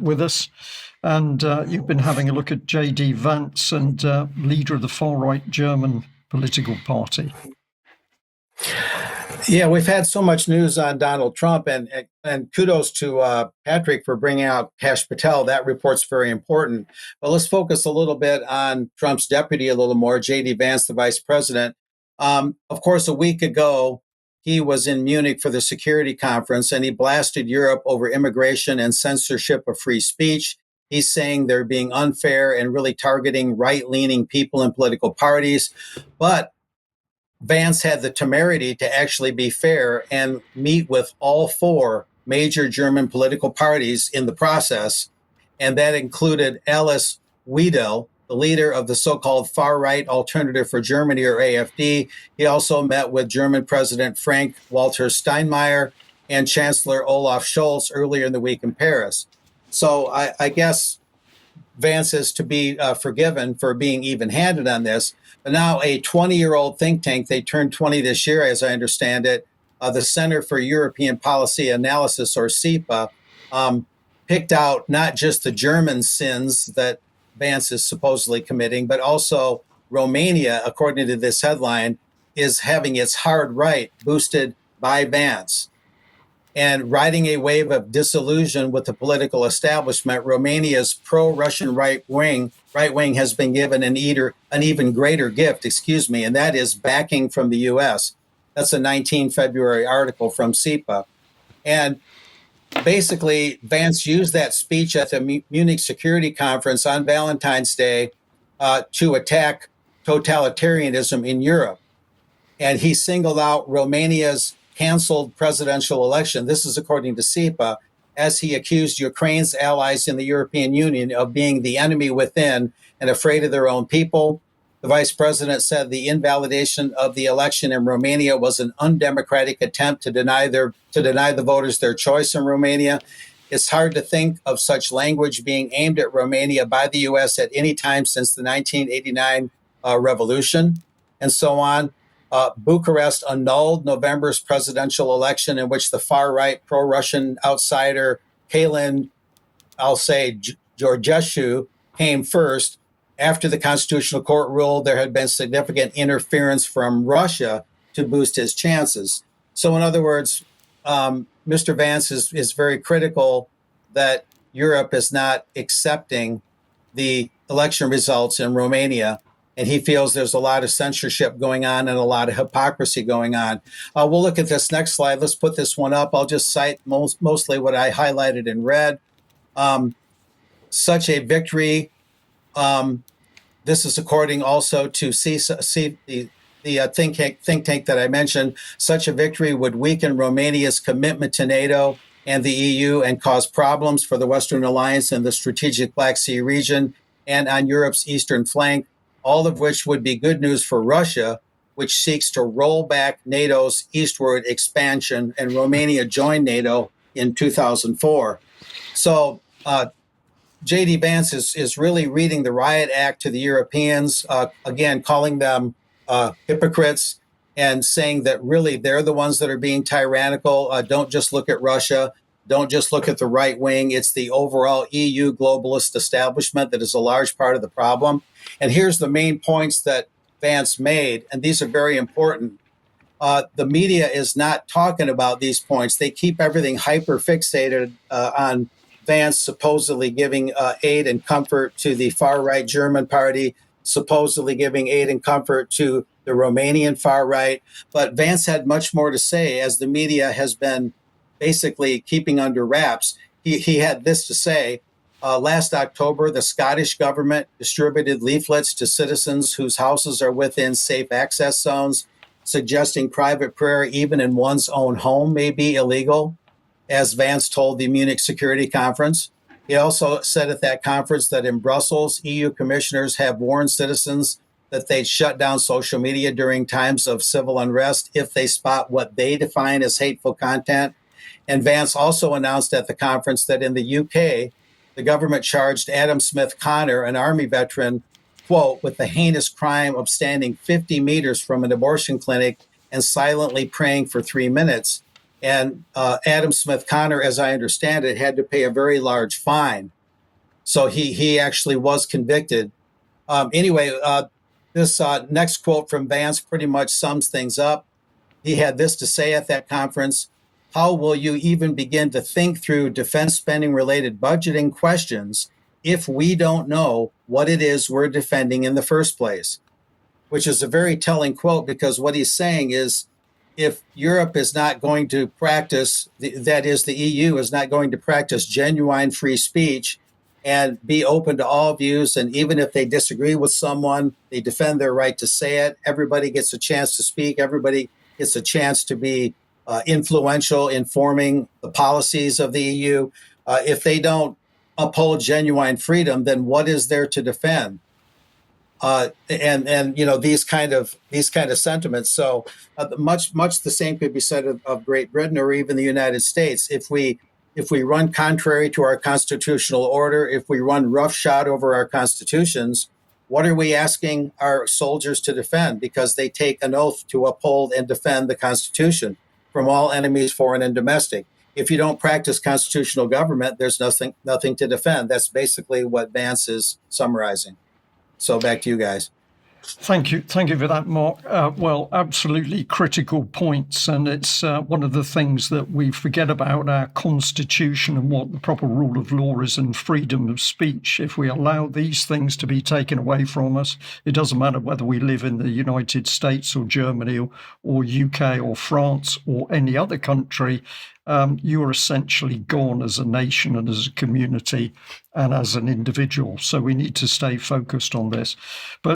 with us. And you've been having a look at J.D. Vance and leader of the far-right German political party. Yeah, we've had so much news on Donald Trump, and kudos to Patrick for bringing out Kash Patel. That report's very important. But let's focus a little bit on Trump's deputy a little more, J.D. Vance, the vice president. Of course, a week ago, he was in Munich for the security conference, and he blasted Europe over immigration and censorship of free speech. He's saying they're being unfair and really targeting right-leaning people and political parties. But Vance had the temerity to actually be fair and meet with all four major German political parties in the process. And that included Alice Weidel, the leader of the so-called far-right Alternative for Germany, or AfD. He also met with German President Frank-Walter Steinmeier and Chancellor Olaf Scholz earlier in the week in Paris. So I guess Vance is to be forgiven for being even-handed on this. But now a 20-year-old think tank, they turned 20 this year, as I understand it, the Center for European Policy Analysis, or CEPA, picked out not just the German sins that Vance is supposedly committing, but also Romania, according to this headline, is having its hard right boosted by Vance. And riding a wave of disillusion with the political establishment, Romania's pro-Russian right wing has been given an even greater gift, and that is backing from the U.S. That's a 19 February article from CEPA. And basically, Vance used that speech at the Munich Security Conference on Valentine's Day to attack totalitarianism in Europe. And he singled out Romania's canceled presidential election. This is according to CEPA, as he accused Ukraine's allies in the European Union of being the enemy within and afraid of their own people. The vice president said the invalidation of the election in Romania was an undemocratic attempt to deny the voters their choice in Romania. It's hard to think of such language being aimed at Romania by the U.S. at any time since the 1989 revolution, and so on. Bucharest annulled November's presidential election, in which the far-right pro-Russian outsider Kalin, Georgescu, came first. After the Constitutional Court ruled there had been significant interference from Russia to boost his chances. So in other words, Mr. Vance is very critical that Europe is not accepting the election results in Romania. And he feels there's a lot of censorship going on and a lot of hypocrisy going on. We'll look at this next slide. Let's put this one up. I'll just cite mostly what I highlighted in red. Such a victory. This is according also to the think tank that I mentioned. Such a victory would weaken Romania's commitment to NATO and the EU and cause problems for the Western Alliance and the strategic Black Sea region and on Europe's eastern flank, all of which would be good news for Russia, which seeks to roll back NATO's eastward expansion, and Romania joined NATO in 2004. So J.D. Vance is really reading the riot act to the Europeans, again, calling them hypocrites and saying that really they're the ones that are being tyrannical. Don't just look at Russia. Don't just look at the right wing. It's the overall EU globalist establishment that is a large part of the problem. And here's the main points that Vance made, and these are very important. The media is not talking about these points. They keep everything hyper fixated on Vance supposedly giving aid and comfort to the far-right German party, supposedly giving aid and comfort to the Romanian far-right. But Vance had much more to say, as the media has been basically keeping under wraps. He had this to say. Last October, the Scottish government distributed leaflets to citizens whose houses are within safe access zones, suggesting private prayer even in one's own home may be illegal, as Vance told the Munich Security Conference. He also said at that conference that in Brussels, EU commissioners have warned citizens that they'd shut down social media during times of civil unrest if they spot what they define as hateful content. And Vance also announced at the conference that in the UK, the government charged Adam Smith Connor, an Army veteran, quote, with the heinous crime of standing 50 meters from an abortion clinic and silently praying for 3 minutes. And Adam Smith Connor, as I understand it, had to pay a very large fine. So he actually was convicted. Anyway, this next quote from Vance pretty much sums things up. He had this to say at that conference: "How will you even begin to think through defense spending related budgeting questions if we don't know what it is we're defending in the first place?" Which is a very telling quote, because what he's saying is, if Europe is not going to practice, that is, the EU is not going to practice genuine free speech and be open to all views, and even if they disagree with someone, they defend their right to say it. Everybody gets a chance to speak. Everybody gets a chance to be influential in forming the policies of the EU. If they don't uphold genuine freedom, then what is there to defend? And you know, these kind of sentiments. So much the same could be said of Great Britain or even the United States. If we run contrary to our constitutional order, if we run roughshod over our constitutions, what are we asking our soldiers to defend? Because they take an oath to uphold and defend the Constitution from all enemies, foreign and domestic. If you don't practice constitutional government, there's nothing to defend. That's basically what Vance is summarizing. So back to you guys. Thank you for that, Mark. Well, absolutely critical points, and it's one of the things that we forget about our constitution and what the proper rule of law is and freedom of speech. If we allow these things to be taken away from us, it doesn't matter whether we live in the United States or Germany or UK or France or any other country. You are essentially gone as a nation and as a community and as an individual. So we need to stay focused on this. But